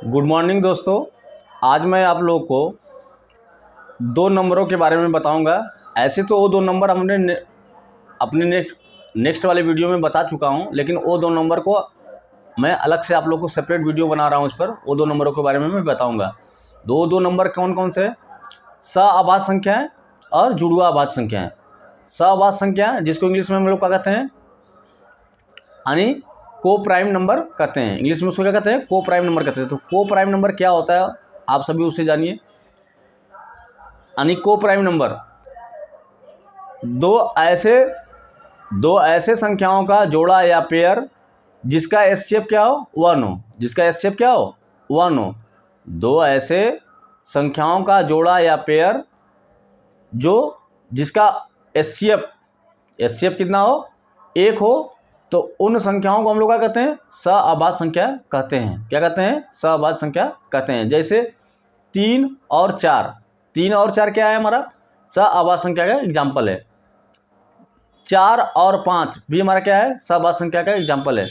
Good morning दोस्तों। आज मैं आप लोगों को दो नंबरों के बारे में बताऊंगा। ऐसे तो वो दो नंबर हमने अपने नेक्स्ट वाले वीडियो में बता चुका हूं, लेकिन वो दो नंबर को मैं अलग से आप लोगों को सेपरेट वीडियो बना रहा हूं। इस पर वो दो नंबरों के बारे में मैं बताऊंगा। दो नंबर कौन कौन से? सअभाज्य संख्याएँ और जुड़वा अभाज्य संख्याएँ। सअभाज्य संख्या जिसको इंग्लिश में हम लोग क्या कहते हैं, यानी को प्राइम नंबर कहते हैं। इंग्लिश में उसको क्या कहते हैं? को प्राइम नंबर कहते हैं। तो को प्राइम नंबर क्या होता है आप सभी उससे जानिए। यानी को प्राइम नंबर दो ऐसे संख्याओं का जोड़ा या पेयर जिसका एससीएफ क्या हो, 1 हो। जिसका एससीएफ क्या हो, 1 हो। दो ऐसे संख्याओं का जोड़ा या पेयर जिसका एससीएफ कितना हो, 1 हो, तो उन संख्याओं को हम लोग क्या कहते हैं? सअभाज्य संख्या कहते हैं। क्या कहते हैं? सअभाज्य संख्या कहते हैं। जैसे 3 और 4, 3 और 4 क्या है? हमारा सअभाज्य संख्या का एग्जाम्पल है। 4 और 5 भी हमारा क्या है? सअभाज्य संख्या का एग्जाम्पल है।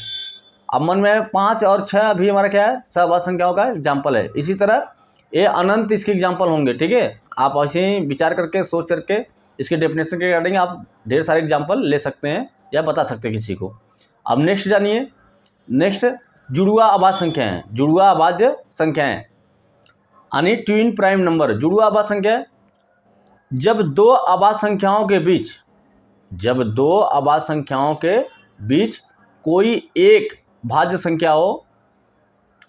अब मन में 5 और 6 भी हमारा क्या है? सअभाज्य संख्याओं का एग्जाम्पल है। इसी तरह ये अनंत इसके एग्जाम्पल होंगे। ठीक है, आप ऐसे ही विचार करके सोच करके इसके डेफिनेशन के रिगार्डिंग आप ढेर सारे एग्जाम्पल ले सकते हैं या बता सकते हैं किसी को। अब नेक्स्ट जानिए। नेक्स्ट जुड़वा अभाज्य संख्याएं। जुड़वा अभाज्य संख्याएं यानी ट्विन प्राइम नंबर। जुड़वा अभाज्य संख्या जब दो अभाज्य संख्याओं के बीच कोई एक भाज्य संख्या हो,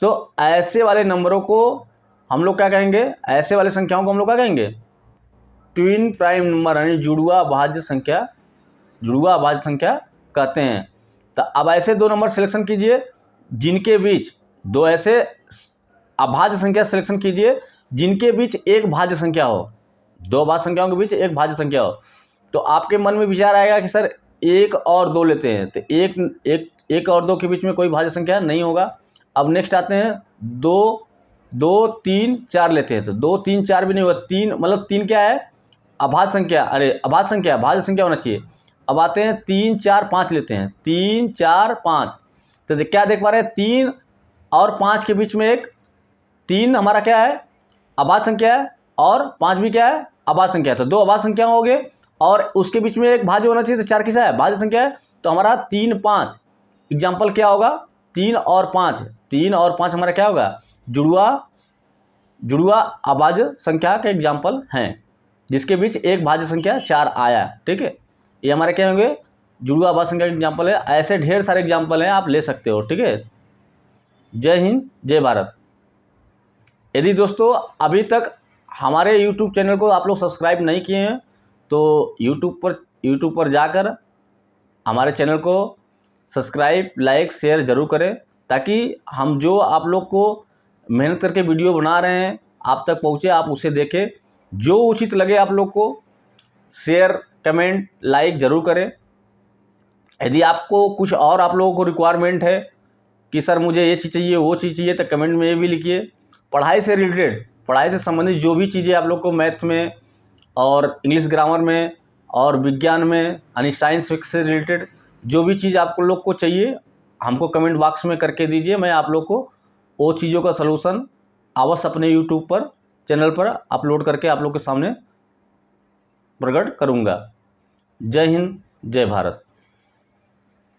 तो ऐसे वाले नंबरों को हम लोग क्या कहेंगे? ऐसे वाले संख्याओं को हम लोग क्या कहेंगे? ट्विन प्राइम नंबर यानी जुड़वा अभाज्य संख्या कहते हैं। तो अब ऐसे दो नंबर सिलेक्शन कीजिए जिनके बीच दो ऐसे अभाज्य संख्या सिलेक्शन कीजिए जिनके बीच एक भाज्य संख्या हो। दो अभाज्य संख्याओं के बीच एक भाज्य संख्या हो। तो आपके मन में विचार आएगा कि सर 1 और 2 लेते हैं, तो एक और 2 के बीच में कोई भाज्य संख्या नहीं होगा। अब नेक्स्ट आते हैं 2 3 4 लेते हैं, तो 2 3 4 भी नहीं होगा। 3 मतलब 3 क्या है? अभाज्य संख्या। अरे अभाज्य संख्या, भाज्य संख्या होना चाहिए। अब आते हैं 3 4 5 लेते हैं, 3 4 5। तो क्या देख पा रहे हैं? 3 और 5 के बीच में एक 3 हमारा क्या है? अभाज्य संख्या है, और 5 भी क्या है? अभाज्य संख्या है। तो दो अभाज्य संख्या हो गए और उसके बीच में एक भाज्य होना चाहिए। तो 4 किसा है? भाज्य संख्या है। तो हमारा 3 5 एग्जाम्पल क्या होगा? 3 और 5। 3 और 5 हमारा क्या होगा? जुड़वा अभाज्य संख्या के एग्जाम्पल हैं जिसके बीच एक भाज्य संख्या 4 आया। ठीक है, ये हमारे क्या होंगे? जुड़वा अभाज्य संख्या के एग्जाम्पल है। ऐसे ढेर सारे एग्जाम्पल हैं, आप ले सकते हो। ठीक है, जय हिंद जय भारत। यदि दोस्तों अभी तक हमारे YouTube चैनल को आप लोग सब्सक्राइब नहीं किए हैं तो YouTube पर जाकर हमारे चैनल को सब्सक्राइब, लाइक, शेयर ज़रूर करें, ताकि हम जो आप लोग को मेहनत करके वीडियो बना रहे हैं आप तक पहुँचे, आप उसे देखें। जो उचित लगे आप लोग को शेयर, कमेंट, लाइक ज़रूर करें। यदि आपको कुछ और आप लोगों को रिक्वायरमेंट है कि सर मुझे ये चीज़ चाहिए, वो चीज़ चाहिए, तो कमेंट में ये भी लिखिए। पढ़ाई से रिलेटेड, पढ़ाई से संबंधित जो भी चीज़ें आप लोग को मैथ में और इंग्लिश ग्रामर में और विज्ञान में यानी साइंस से रिलेटेड जो भी चीज़ आपको लोग को चाहिए, हमको कमेंट बॉक्स में करके दीजिए। मैं आप लोग को वो चीज़ों का सलूशन अवश्य अपने यूट्यूब पर चैनल पर अपलोड करके आप लोग के सामने प्रकट करूँगा। जय हिंद जय भारत।